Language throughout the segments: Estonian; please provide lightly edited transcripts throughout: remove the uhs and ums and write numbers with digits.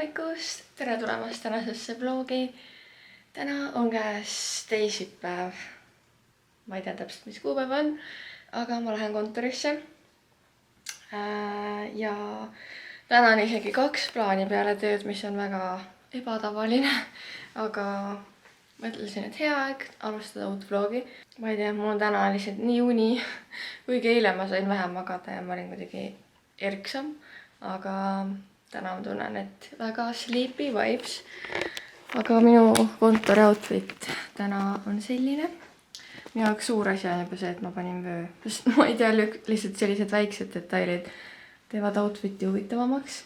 hommikust, tere tulemast tänasesse vlogi. Täna on käes teisipäev. Ma ei tea täpselt, mis kuupäev on, aga ma lähen kontorisse. Ja täna on isegi 2 plaani peale tööd, mis on väga ebatavaline, aga mõtlesin, et hea aeg alustada uut vlogi. Ma ei tea, mul on täna lihtsalt nii uni, kuigi eile ma sain vähem magada ja ma olin kuidagi erksam, aga täna ma tunnen, et väga sleepy vibes. Aga minu kontori outfit täna on selline. Minu jaoks suur asi on juba see, et ma panin vöö. Sest ma ei tea, lihtsalt sellised väiksed detailid teevad outfiti huvitavamaks.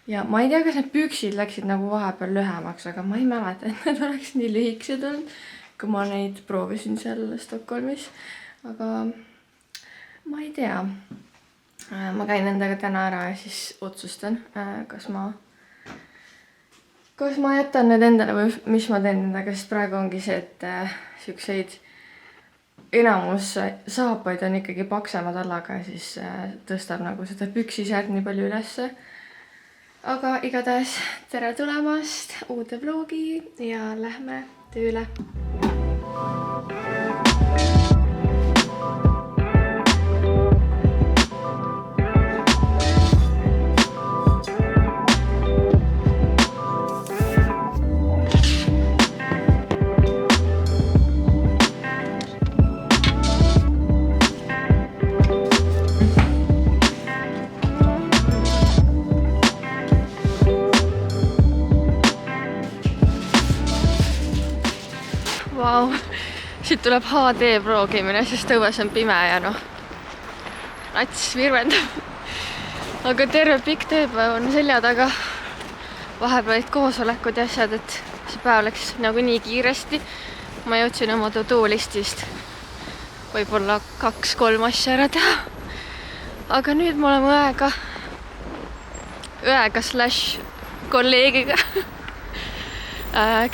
Ja ma ei tea, kas need püksid läksid nagu vahepeal lühemaks, aga ma ei mäleta, et need oleks nii lühikesed olnud, kui ma neid proovisin seal Stockholmis. Aga ma ei tea. Ma käin nendega täna ära ja siis otsustan, kas ma jätan need endale või mis ma teen nendega, sest praegu ongi see, et siukseid enamus saapaid on ikkagi paksema tallaga ja siis tõstab nagu seda püksisäärt nii palju ülesse. Aga igatahes tere tulemast uude vlogi ja lähme tööle. Vau, siit tuleb HD vlogimine, sest õues on pime ja noh, nats virvendab. Aga terve pikk tööpäev on selja taga. Vahepeal olid koosolekud ja asjad, et see päev läks nagu nii kiiresti. Ma jõudsin oma to-do-listist võib-olla 2-3 asja ära teha. Aga nüüd me oleme õega slash kolleegiga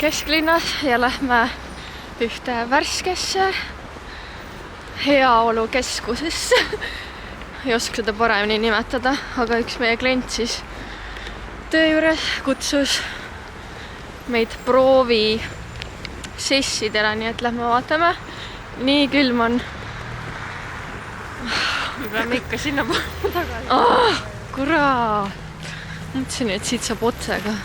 kesklinnas ja lähme ühte värskesse heaolukeskusesse. Ei oska seda paremini nimetada, aga üks meie klient siis töö juures kutsus meid proovi sessidele, nii et lähme vaatame. Nii külm on. Me peame ikka sinna tagasi. Kurat! Mõtlesin, et siit saab otse ka.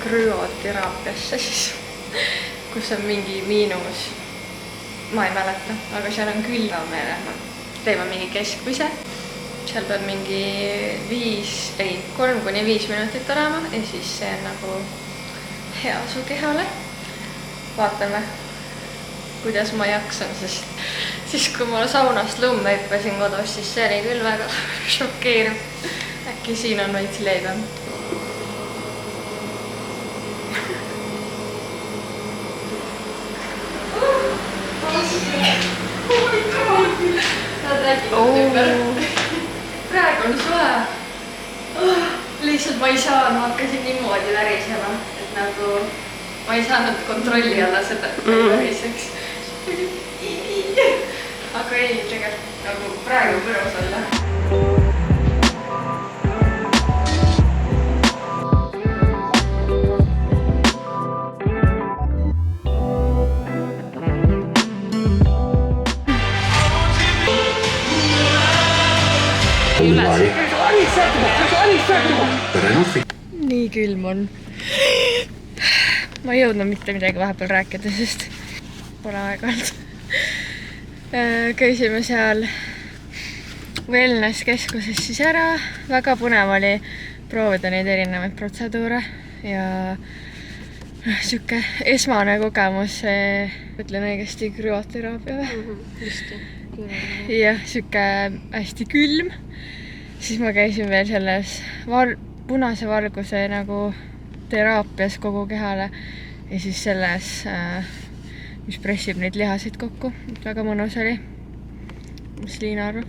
Krüoteraapiasse siis, kus on mingi miinus, ma ei mäleta, aga seal on külma me teeme mingi keskmise. Seal peab mingi 3-5 minutit olema ja siis see on nagu hea su kehale. Vaatame, kuidas ma jaksan, sest siis kui ma saunast lumme hüppasin kodus, siis see oli küll väga šokeeriv. Äkki siin on veits leibem. Praegu on soe. Lihtsalt ma ei saanud, ma hakkasin niimoodi värisema, et nagu ma ei saanud kontrolli alla seda, et ma ei väriseks. Aga ei, tegelikult nagu praegu põrus olla. Nii külm on. Ma ei jõudnud mitte midagi vahepeal rääkida, sest pole aega olnud. Käisime seal wellness keskuses siis ära. Väga põnev oli proovida neid erinevaid protseduure ja siuke esmane kogemus, ütlen õigesti, krüoteraapia või? Jah, siuke hästi külm. Siis ma käisin veel selles punase valguse nagu teraapias kogu kehale ja siis selles, mis pressib neid lihasid kokku. Väga mõnus oli. Mis Liina arvab?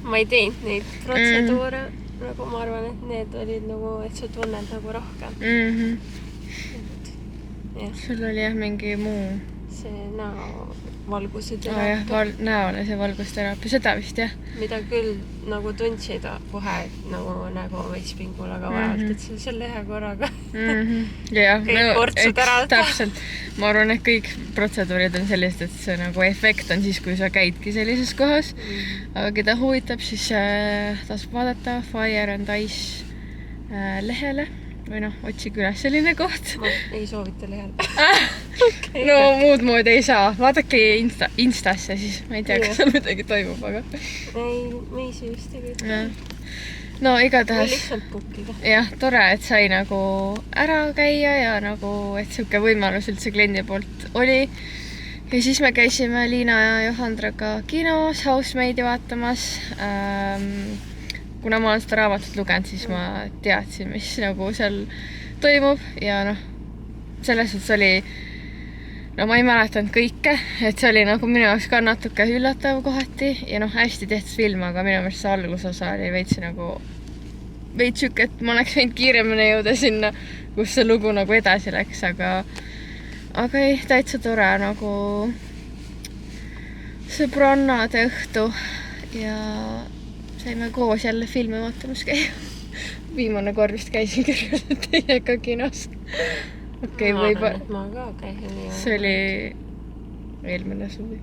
Ma ei teinud neid protseduure, nagu ma arvan, et need olid nagu, et sa tunned nagu rohkem. sul oli jah mingi muu. See näovalguse jah, näole see valgusteraapia, seda vist jah. Mida küll nagu tundsid kohe, et nagu nägu veits pingul, aga vajalt, et see selle ühe korraga jah, kõik kortsud ära. Täpselt. Ma arvan, et kõik protseduurid on sellised, et see nagu efekt on siis, kui sa käidki sellises kohas. Aga keda huvitab, siis tasub vaadata Fire and Ice lehele või otsige üles selline koht. Ma ei soovita lehele. Okay. No muud moodi ei saa. Vaadake Instasse, siis ma ei tea, kas seal midagi toimub, aga... Ei, meisi vist ei võita. No igatahes... Lihtsalt pukiga. Jah, tore, et sai nagu ära käia ja nagu, et siuke võimalus üldse kliendi poolt oli. Ja siis me käisime Liina ja Johandraga kinos Housemaidi vaatamas. Kuna ma olen seda raamatut lugenud, siis ma teadsin, mis nagu seal toimub ja selles suhtes oli, ma ei mäletanud kõike, et see oli nagu minu jaoks ka natuke üllatav kohati ja hästi tehtud film, aga minu meelest see algusosa oli veits siuke, et ma oleks võinud kiiremini jõuda sinna, kus see lugu nagu edasi läks, aga ei, täitsa tore nagu sõbrannade õhtu ja saime koos jälle filmi vaatamas käia. Viimane kord vist käisin kõrgelt teiega kinos. Okei, võib-olla... Ma ka käisin. See oli eelmine suvi.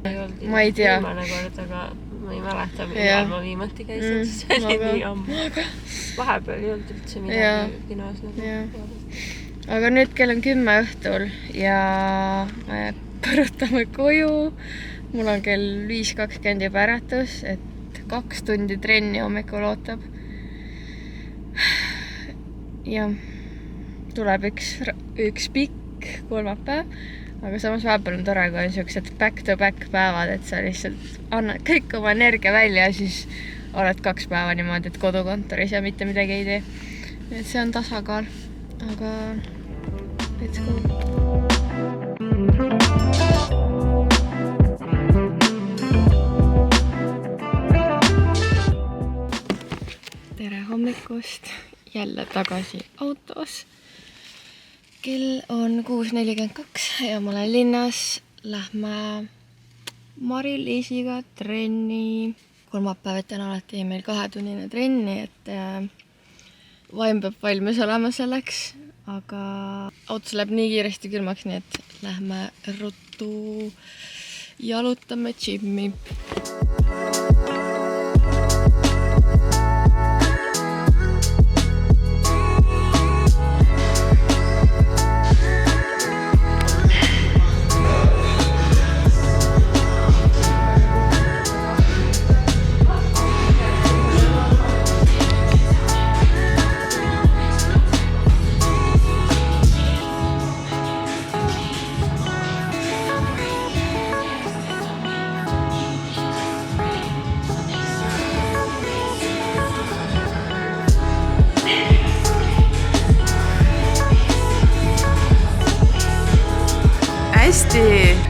Ma ei tea. Viimane kord, aga ma ei mäleta, millal ma viimati käisin. See oli nii ammu. Vahepeal ei olnud üldse midagi kinos. Aga nüüd kell on 10 õhtul ja me põrutame koju. Mul on kell 5:20 juba äratus, et 2 tundi trenni hommikul ootab. Ja tuleb üks pikk kolmapäev, aga samas vahepeal on tore, kui on siuksed back-to-back päevad, et sa lihtsalt annad kõik oma energia välja ja siis oled 2 päeva niimoodi, et kodukontoris ja mitte midagi ei tee. Et see on tasakaal, aga let's go. Tere hommikust, jälle tagasi autos. Kell on 6:42 ja ma olen linnas. Lähme Mari-Liisiga trenni. Kolmapäeviti on alati meil 2-tunnine trenni, et vaim peab valmis olema selleks. Aga autos läheb nii kiiresti külmaks, nii et lähme ruttu jalutame gymmi. Hästi!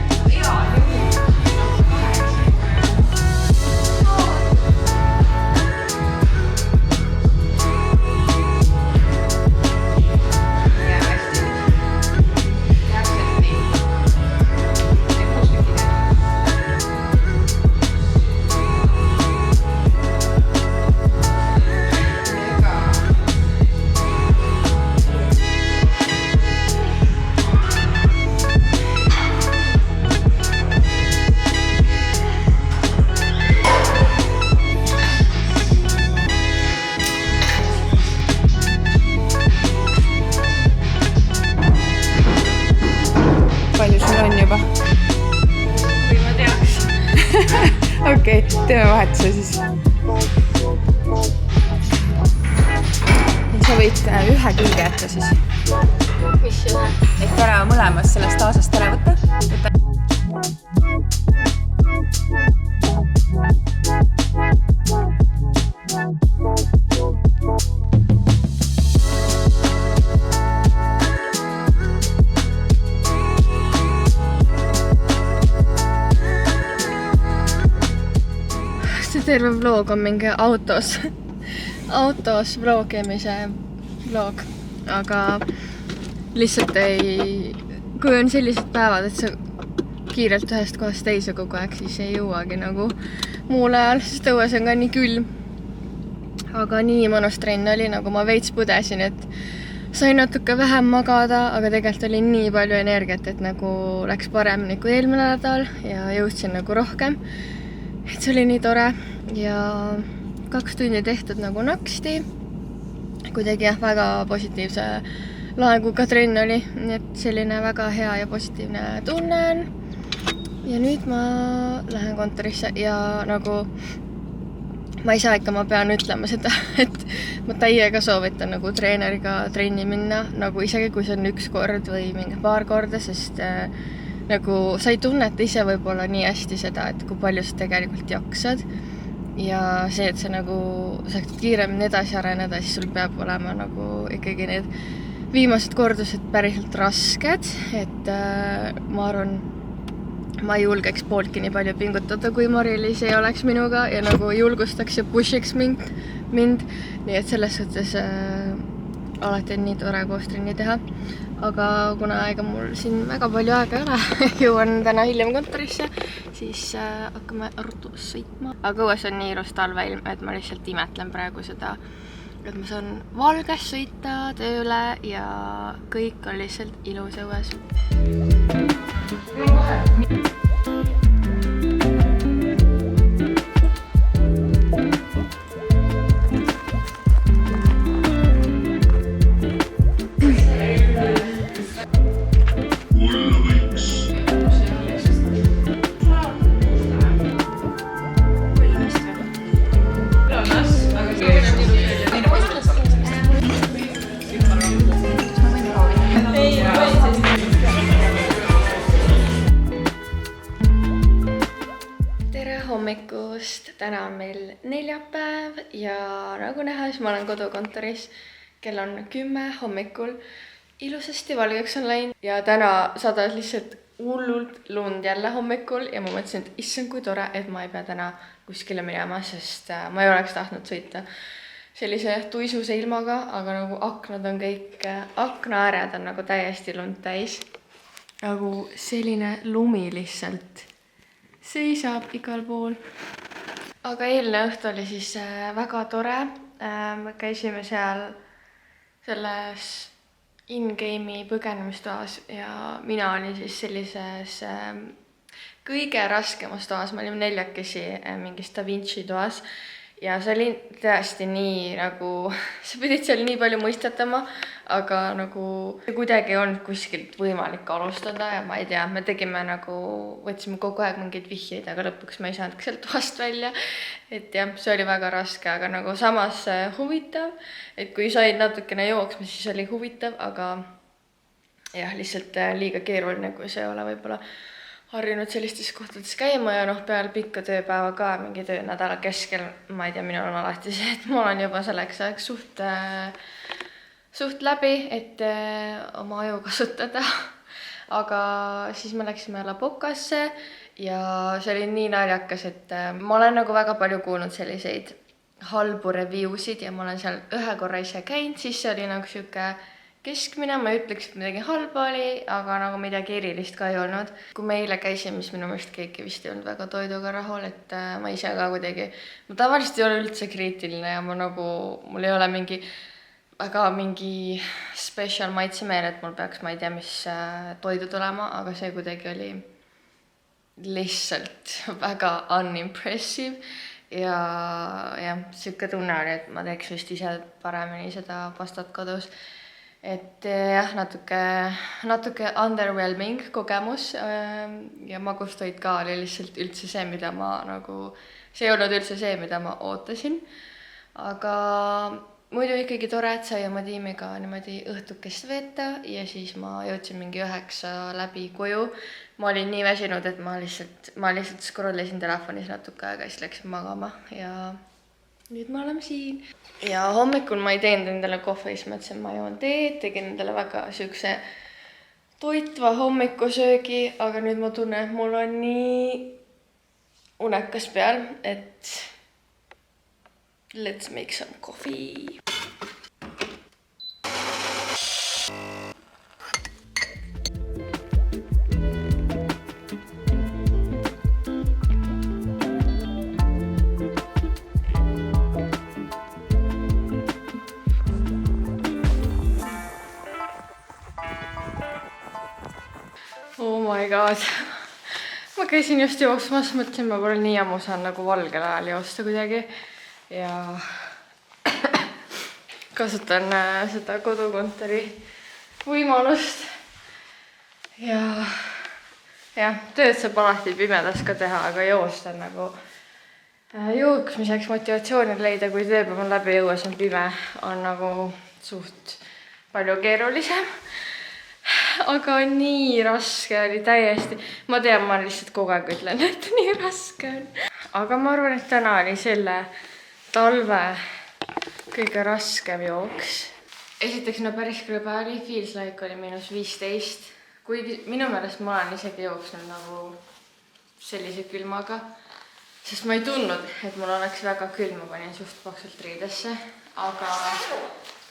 Okei, teeme vahetuse siis. Sa võid ühe külge jätta siis. Mis ühe? Et ära mõlemast sellest aasast ära võtta. Terve vlog on mingi autos vlogimise vlog, aga lihtsalt ei kui on sellised päevad, et sa kiirelt ühest kohast teise kogu aeg, siis ei jõuagi nagu muul ajal, sest õues on ka nii külm. Aga nii mõnus trenn oli, nagu ma veits põdesin, et sain natuke vähem magada, aga tegelikult oli nii palju energiat, et nagu läks paremini kui eelmine nädal ja jõudsin nagu rohkem. Et see oli nii tore ja 2 tundi tehtud nagu naksti. Kuidagi jah, väga positiivse laenguga trenn oli, nii et selline väga hea ja positiivne tunne on. Ja nüüd ma lähen kontorisse ja nagu ma ei saa ikka, ma pean ütlema seda, et ma täiega soovitan nagu treeneriga trenni minna, nagu isegi kui see on 1 kord või mingi paar korda, sest nagu sa ei tunneta ise võib-olla nii hästi seda, et kui palju sa tegelikult jaksad. Ja see, et sa nagu saad kiiremini edasi areneda, siis sul peab olema nagu ikkagi need viimased kordused päriselt rasked, et ma arvan, ma ei julgeks pooltki nii palju pingutada, kui Mari-Liis ei oleks minuga ja nagu julgustaks ja pushiks mind. Nii et selles suhtes alati on nii tore koos trenni teha. Aga kuna ega mul siin väga palju aega ei ole, jõuan täna hiljem kontorisse, siis hakkame rutus sõitma. Aga õues on nii ilus talveilm, et ma lihtsalt imetlen praegu seda, et ma saan valges sõita tööle ja kõik on lihtsalt ilus õues. Hommikust, täna on meil neljapäev ja nagu näha, siis ma olen kodukontoris. Kell on 10 hommikul. Ilusasti valgeks on läinud ja täna sadas lihtsalt hullult lund jälle hommikul ja ma mõtlesin, et issand kui tore, et ma ei pea täna kuskile minema, sest ma ei oleks tahtnud sõita sellise tuisuse ilmaga, aga nagu aknad on kõik, aknaääred on nagu täiesti lund täis. Nagu selline lumi lihtsalt seisab igal pool. Aga eilne õhtu oli siis väga tore. Me käisime seal selles in-game'i põgenemistoas ja mina olin siis sellises kõige raskemas toas. Me olime 4 mingis Da Vinci toas ja see oli tõesti nii nagu, sa pidid seal nii palju mõistatama, aga nagu kuidagi ei olnud kuskilt võimalik alustada ja ma ei tea, me tegime nagu, võtsime kogu aeg mingeid vihjeid, aga lõpuks me ei saanud sealt toast välja. Et jah, see oli väga raske, aga nagu samas huvitav, et kui said natukene jooksma, siis oli huvitav, aga jah, lihtsalt liiga keeruline, kui see ei ole võib-olla harjunud sellistes kohtades käima ja noh, peale pikka tööpäeva ka mingi töönädala keskel, ma ei tea, minul on alati see, et ma olen juba selleks ajaks suht läbi, et oma aju kasutada. Aga siis me läksime La Bocasse ja see oli nii naljakas, et ma olen nagu väga palju kuulnud selliseid halbu reviewsid ja ma olen seal 1 korra ise käinud, siis see oli nagu siuke keskmine, ma ei ütleks, et midagi halba oli, aga nagu midagi erilist ka ei olnud. Kui me eile käisime, siis minu meelest keegi vist ei olnud väga toiduga rahul, et ma ise ka kuidagi, ma tavaliselt ei ole üldse kriitiline ja ma nagu, mul ei ole mingi special maitsemeel, et mul peaks, ma ei tea, mis toidu tulema, aga see kuidagi oli lihtsalt väga unimpressive ja siuke tunne oli, et ma teeks vist ise paremini seda pastat kodus. Et jah, natuke underwhelming kogemus ja magustoit ka oli lihtsalt üldse see, mida ma nagu, see ei olnud üldse see, mida ma ootasin. Aga muidu ikkagi tore, et sai oma tiimiga niimoodi õhtukest veeta ja siis ma jõudsin mingi 9 läbi koju. Ma olin nii väsinud, et ma lihtsalt scrollisin telefonis natuke aega ja siis läksin magama ja nüüd me oleme siin. Ja hommikul ma ei teinud endale kohvi, siis mõtlesin, ma joon teed, tegin endale väga siukse toitva hommikusöögi, aga nüüd ma tunnen, et mul on nii unekas peal, et let's make some coffee. Oh my god. Ma käisin just jooksmas, mõtlesin, ma pole nii ammu saan nagu valgel ajal joosta kuidagi. Ja kasutan seda kodukontori võimalust. Ja tööd saab alati pimedas ka teha, aga joosta on nagu jooksmiseks motivatsiooni leida, kui tööpäev on läbi jõues on pime, on nagu suht palju keerulisem. Aga nii raske oli täiesti. Ma tean, ma lihtsalt kogu aeg ütlen, et nii raske on. Aga ma arvan, et täna oli selle talve kõige raskem jooks. Esiteks, no päris krõbe oli. Feels like oli -15. Kuigi minu meelest ma olen isegi jooksnud nagu sellise külmaga. Sest ma ei tundnud, et mul oleks väga külm. Ma panin suht paksult riidesse. Aga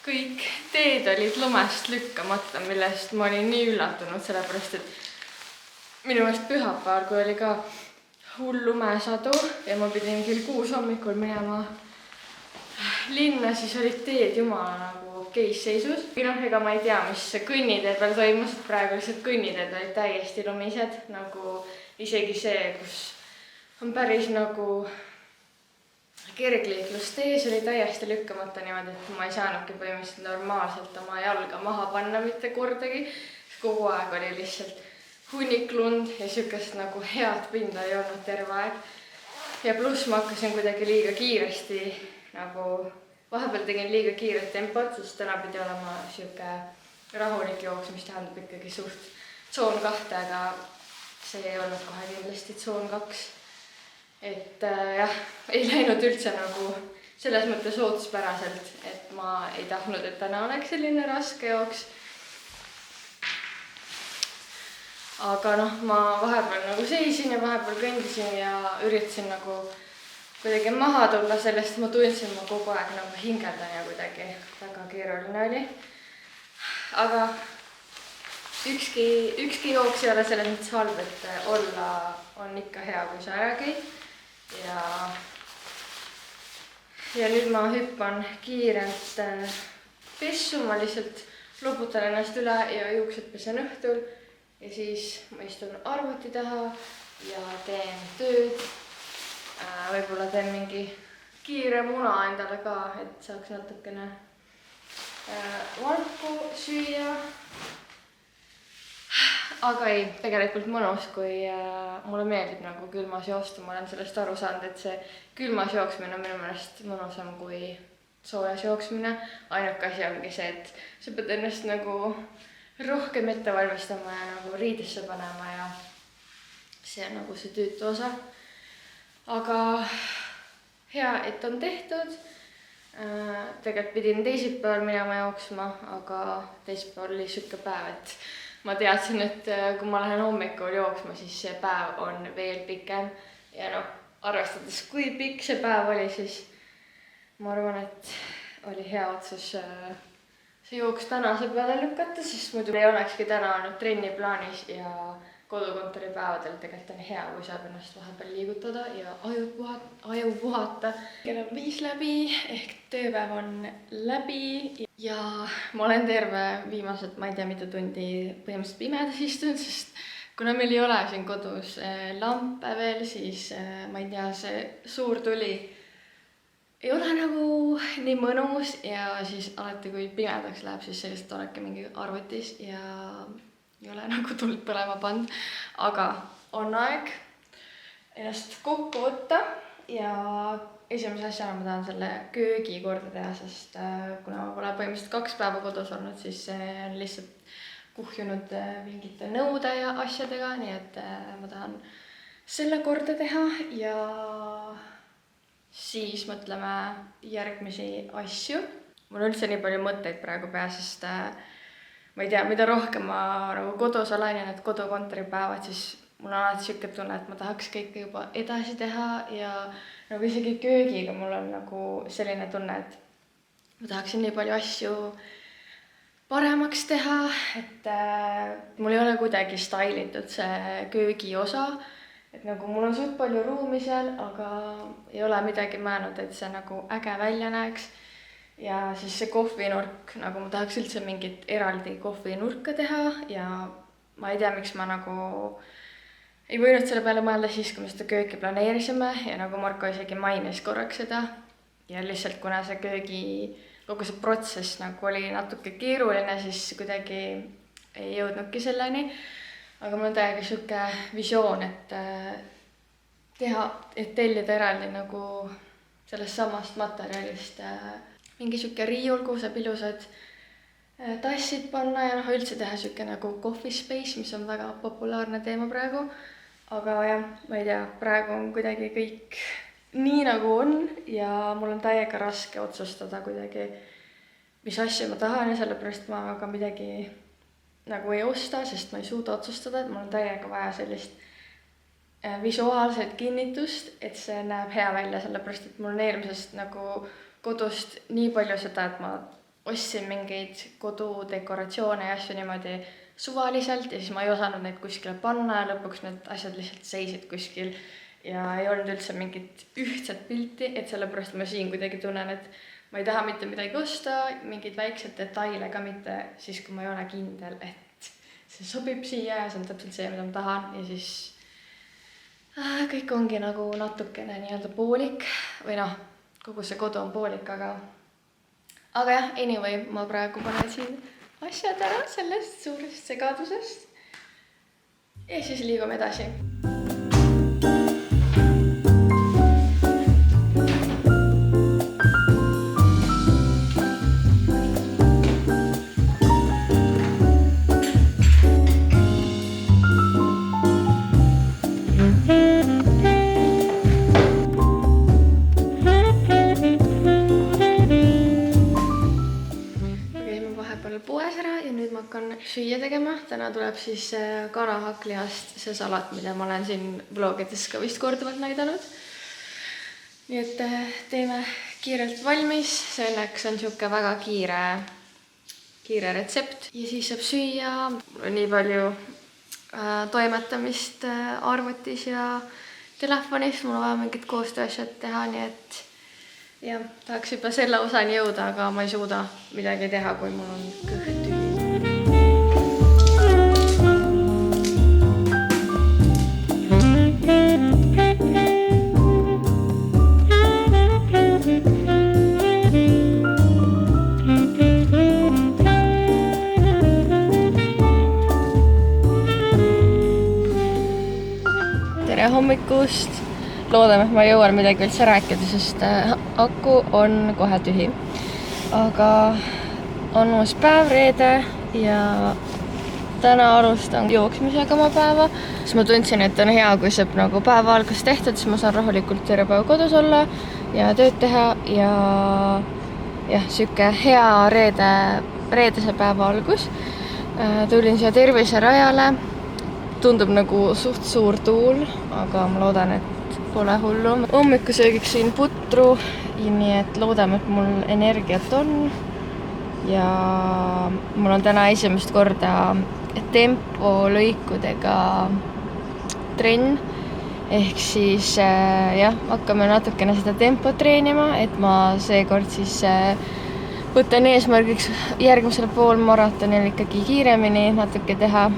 kõik teed olid lumest lükkamata, millest ma olin nii üllatunud, sellepärast et minu meelest pühapäeval, kui oli ka hull lumesadu ja ma pidin kell 6 hommikul minema linna, siis olid teed jumala nagu okeis seisus. Ega ma ei tea, mis kõnniteed veel toimus, et praegu lihtsalt kõnniteed olid täiesti lumised, nagu isegi see, kus on päris nagu kergliiklustee, see oli täiesti lükkamata niimoodi, et ma ei saanudki põhimõtteliselt normaalselt oma jalga maha panna mitte kordagi. Kogu aeg oli lihtsalt hunnik lund ja siukest nagu head pinda ei olnud terve aeg. Ja pluss ma hakkasin kuidagi liiga kiiresti, nagu vahepeal tegin liiga kiiret tempot, sest täna pidi olema siuke rahulik jooks, mis tähendab ikkagi suht tsoon 2, aga see ei olnud kohe kindlasti tsoon 2. Et jah, ei läinud üldse nagu selles mõttes ootuspäraselt, et ma ei tahtnud, et täna oleks selline raske jooks. Aga noh, ma vahepeal nagu seisin ja vahepeal kõndisin ja üritasin nagu kuidagi maha tulla sellest, ma tundsin, ma kogu aeg nagu hingeldan ja kuidagi väga keeruline oli. Aga ükski jooks ei ole selles mõttes halb, et olla on ikka hea, kui sa ära käid. Ja nüüd ma hüppan kiirelt pessu, ma lihtsalt loputan ennast üle ja juuksed pesen õhtul ja siis ma istun arvuti taha ja teen tööd. Võib-olla teen mingi kiire muna endale ka, et saaks natukene valku süüa. Aga ei, tegelikult mõnus, kui mulle meeldib nagu külmas joosta, ma olen sellest aru saanud, et see külmas jooksmine on minu meelest mõnusam kui soojas jooksmine. Ainuke asi ongi see, et sa pead ennast nagu rohkem ette valmistama ja nagu riidesse panema ja see on nagu see tüütu osa. Aga hea, et on tehtud. Tegelikult pidin teisipäeval minema jooksma, aga teisipäeval oli siuke päev, et ma teadsin, et kui ma lähen hommikul jooksma, siis see päev on veel pikem. Ja noh, arvestades kui pikk see päev oli, siis ma arvan, et oli hea otsus see jooks tänase peale lükata, sest muidu ei olekski täna olnud trenni plaanis ja kodukontori päevadel tegelikult on hea, kui saab ennast vahepeal liigutada ja aju puhata. Kell on 5 läbi ehk tööpäev on läbi ja ma olen terve viimased, ma ei tea, mitu tundi põhimõtteliselt pimedas istunud, sest kuna meil ei ole siin kodus lampe veel, siis ma ei tea, see suur tuli ei ole nagu nii mõnus ja siis alati, kui pimedaks läheb, siis sellist oledki mingi arvutis ja ei ole nagu tuld põlema pannud, aga on aeg ennast kokku võtta ja esimese asjana ma tahan selle köögi korda teha, sest kuna ma pole põhimõtteliselt 2 päeva kodus olnud, siis see on lihtsalt kuhjunud mingite nõude ja asjadega, nii et ma tahan selle korda teha ja siis mõtleme järgmisi asju. Mul on üldse nii palju mõtteid praegu peas, sest ma ei tea, mida rohkem ma nagu kodus olen ja need kodukontori päevad, siis mul on alati siuke tunne, et ma tahaks kõike juba edasi teha ja nagu isegi köögiga mul on nagu selline tunne, et ma tahaksin nii palju asju paremaks teha, et mul ei ole kuidagi stylitud see köögi osa, et nagu mul on suht palju ruumi seal, aga ei ole midagi määrnud, et see nagu äge välja näeks. Ja siis see kohvinurk, nagu ma tahaks üldse mingit eraldi kohvinurka teha ja ma ei tea, miks ma nagu ei võinud selle peale mõelda siis, kui me seda kööki planeerisime ja nagu Marko isegi mainis korraks seda ja lihtsalt kuna see kogu see protsess nagu oli natuke keeruline, siis kuidagi ei jõudnudki selleni. Aga mul on täiega siuke visioon, et tellida eraldi nagu sellest samast materjalist mingi siuke riiul, kuhu saab ilusad tassid panna ja üldse teha siuke nagu coffee space, mis on väga populaarne teema praegu. Aga jah, ma ei tea, praegu on kuidagi kõik nii nagu on ja mul on täiega raske otsustada kuidagi, mis asju ma tahan ja sellepärast ma ka midagi nagu ei osta, sest ma ei suuda otsustada, et mul on täiega vaja sellist visuaalset kinnitust, et see näeb hea välja, sellepärast et mul on eelmisest nagu kodust nii palju seda, et ma ostsin mingeid kodudekoratsioone ja asju niimoodi suvaliselt ja siis ma ei osanud neid kuskile panna ja lõpuks need asjad lihtsalt seisid kuskil ja ei olnud üldse mingit ühtset pilti, et sellepärast ma siin kuidagi tunnen, et ma ei taha mitte midagi osta, mingeid väikseid detaile ka mitte siis, kui ma ei ole kindel, et see sobib siia ja see on täpselt see, mida ma tahan ja siis kõik ongi nagu natukene nii-öelda poolik või kogu see kodu on poolik, aga jah, anyway, ma praegu panen siin asjad ära sellest suurest segadusest ja siis liigume edasi. Süüa tegema. Täna tuleb siis kanahaklihast see salat, mida ma olen siin vlogides ka vist korduvalt näidanud. Nii et teeme kiirelt valmis. See õnneks on siuke väga kiire retsept. Ja siis saab süüa. Nii palju toimetamist arvutis ja telefonis. Mul on vaja mingid koostööasjad teha, nii et ja, tahaks juba selle osani jõuda, aga ma ei suuda midagi teha, kui mul on kõht tühi. Hommikust. Loodame, et ma jõuan midagi üldse rääkida, sest aku on kohe tühi. Aga on uus päev, reede ja täna alustan jooksmisega oma päeva. Siis ma tundsin, et on hea, kui saab nagu päeva algus tehtud, siis ma saan rahulikult terve päev kodus olla ja tööd teha ja jah, siuke hea reedese päeva algus. Tulin siia terviserajale. Tundub nagu suht suur tuul, aga ma loodan, et pole hullu. Hommikusöögiks sõin putru, nii et loodame, et mul energiat on. Ja mul on täna esimest korda tempolõikudega trenn. Ehk siis jah, hakkame natukene seda tempot treenima, et ma seekord siis võtan eesmärgiks järgmisel poolmaratonil ikkagi kiiremini natuke teha.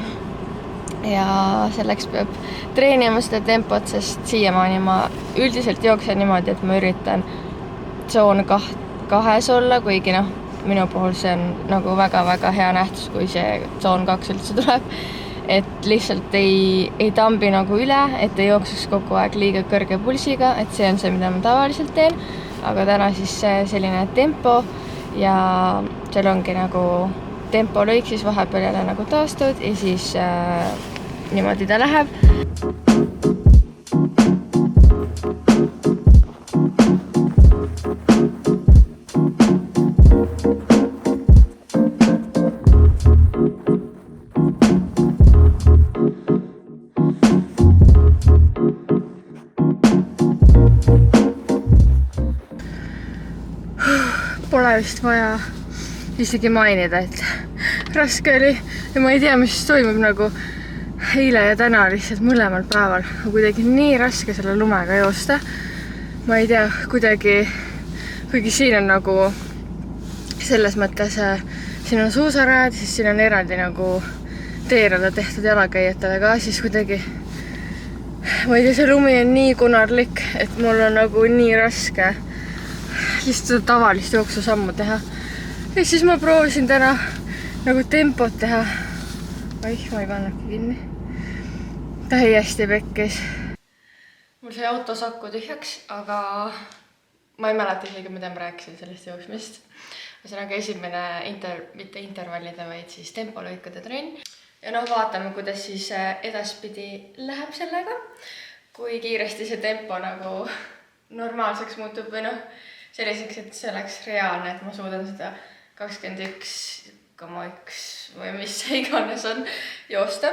Ja selleks peab treenima seda tempot, sest siiamaani ma üldiselt jooksen niimoodi, et ma üritan tsoon 2 olla, kuigi minu puhul see on nagu väga-väga hea nähtus, kui see tsoon 2 üldse tuleb. Et lihtsalt ei tambi nagu üle, et ei jooksuks kogu aeg liiga kõrge pulsiga, et see on see, mida ma tavaliselt teen. Aga täna siis selline tempo ja seal ongi nagu tempo lõik siis vahepeal jälle nagu taastud ja siis niimoodi ta läheb. Pole vist vaja isegi mainida, et raske oli ja ma ei tea, mis toimub nagu eile ja täna lihtsalt mõlemal päeval. Kuidagi nii raske selle lumega joosta. Ma ei tea, kuidagi, kuigi siin on nagu selles mõttes, siin on suusarajad, siis siin on eraldi nagu teerada tehtud jalakäijatele ka, siis kuidagi ma ei tea, see lumi on nii kunarlik, et mul on nagu nii raske lihtsalt seda tavalist jooksusammu teha. Ja siis ma proovisin täna nagu tempot teha. Oih, ma ei pannagi kinni. Täiesti pekkis. Mul sai autos akku tühjaks, aga ma ei mäleta isegi, mida ma rääkisin sellest jooksmist. Ühesõnaga esimene mitte intervallide, vaid siis tempolõikude trenn. Ja noh, vaatame, kuidas siis edaspidi läheb sellega. Kui kiiresti see tempo nagu normaalseks muutub või noh, selliseks, et see oleks reaalne, et ma suudan seda 21,1 või mis see iganes on joosta.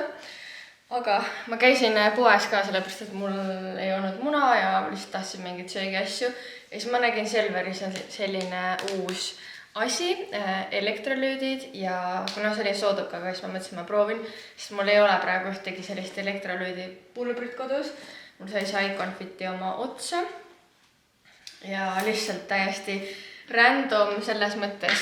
Aga ma käisin poes ka sellepärast, et mul ei olnud muna ja lihtsalt tahtsin mingit söögiasju. Ja siis ma nägin Selveris selline uus asi, elektrolüüdid ja kuna see oli soodukaga, siis ma mõtlesin, ma proovin, sest mul ei ole praegu ühtegi sellist elektrolüüdi pulbrit kodus. Mul sai see Iconfiti oma otsa ja lihtsalt täiesti random selles mõttes.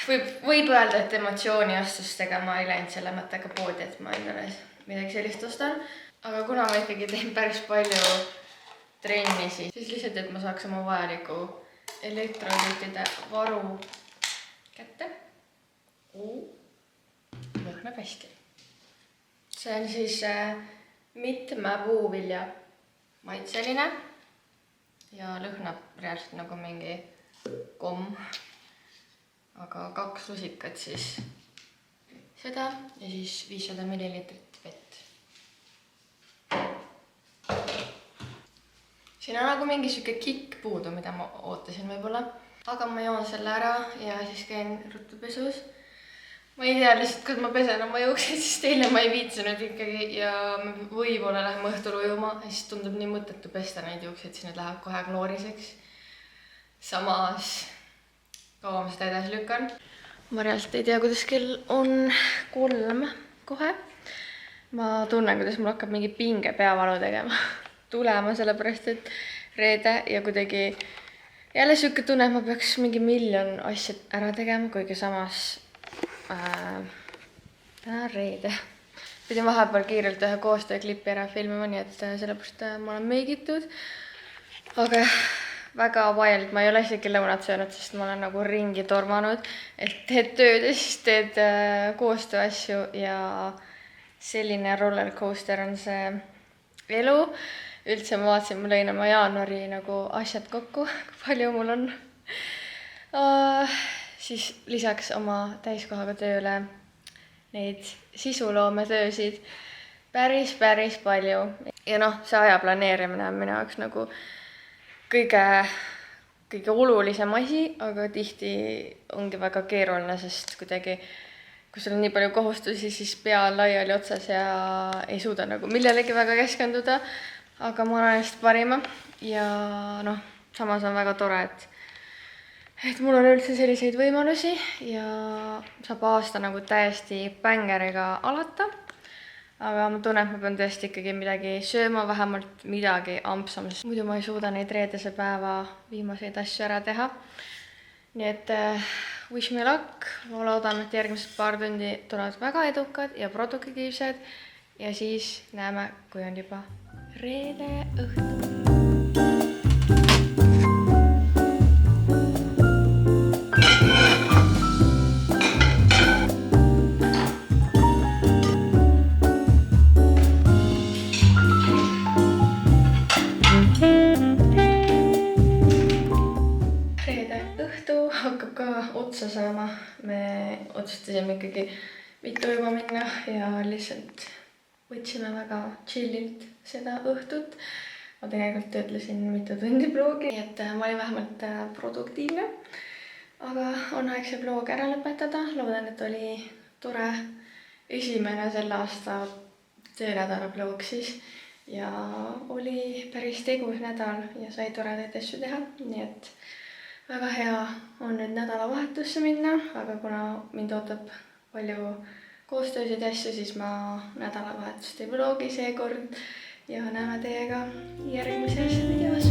Võib öelda, et emotsiooniostustega ma ei läinud selle mõttega poodi, et ma endale midagi sellist ostan. Aga kuna ma ikkagi teen päris palju trenni, siis lihtsalt, et ma saaks oma vajaliku elektrolüütide varu kätte. Lõhnab hästi. See on siis mitme puuvilja maitseline ja lõhnab reaalselt nagu mingi komm. Aga 2 lusikat siis seda ja siis 500 millilitrit vett. Siin on nagu mingi siuke kikk puudu, mida ma ootasin võib-olla. Aga ma joon selle ära ja siis käin rutupesus. Ma ei tea lihtsalt, kui ma pesen oma juukseid, siis teile ma ei viitsinud ikkagi ja võib-olla lähme õhtul ujuma. Ja siis tundub nii mõttetu pesta neid juukseid, siis need lähevad kohe klooriseks. Samas kaua ma seda edasi lükkan. Ma reaalselt ei tea, kuidas kell on 3 kohe. Ma tunnen, kuidas mul hakkab mingi pinge peavalu tegema. Tulema sellepärast, et reede ja kuidagi jälle siuke tunne, et ma peaks mingi miljon asjad ära tegema, kuigi samas täna reede. Pidin vahepeal kiirelt ühe koostööklippi ära filmima, nii et sellepärast ma olen meigitud. Aga väga wild, ma ei ole isegi lõunat söönud, sest ma olen nagu ringi tormanud, et teed tööd ja siis teed koostööasju ja selline rollercoaster on see elu. Üldse ma vaatasin, ma lõin oma jaanuari nagu asjad kokku, kui palju mul on. Siis lisaks oma täiskohaga tööle neid sisuloometöösid päris palju. Ja noh, see aja planeerimine on minu jaoks nagu kõige olulisem asi, aga tihti ongi väga keeruline, sest kuidagi, kui sul on nii palju kohustusi, siis pea on laiali otsas ja ei suuda nagu millelegi väga keskenduda. Aga ma olen lihtsalt parima ja noh, samas on väga tore, et mul on üldse selliseid võimalusi ja saab aasta nagu täiesti pängeriga alata. Aga ma tunnen, et ma pean tõesti ikkagi midagi sööma, vähemalt midagi ampsama, sest muidu ma ei suuda neid reedese päeva viimaseid asju ära teha. Nii et wish me luck, ma loodan, et järgmised paar tundi tulevad väga edukad ja produktiivsed ja siis näeme, kui on juba reede õhtu. Hakkab ka otsa saama. Me otsustasime ikkagi mitte ujuma minna ja lihtsalt võtsime väga chillilt seda õhtut. Ma tegelikult töötlesin mitu tundi bloogi, nii et ma olin vähemalt produktiivne. Aga on aeg see bloog ära lõpetada. Loodan, et oli tore esimene selle aasta töönädala bloog siis. Ja oli päris tegus nädal ja sai toredaid asju teha. Nii et väga hea on nüüd nädalavahetusse minna, aga kuna mind ootab palju koostöösid ja asju, siis ma nädalavahetust ei vlogi seekord ja näeme teiega järgmises videos.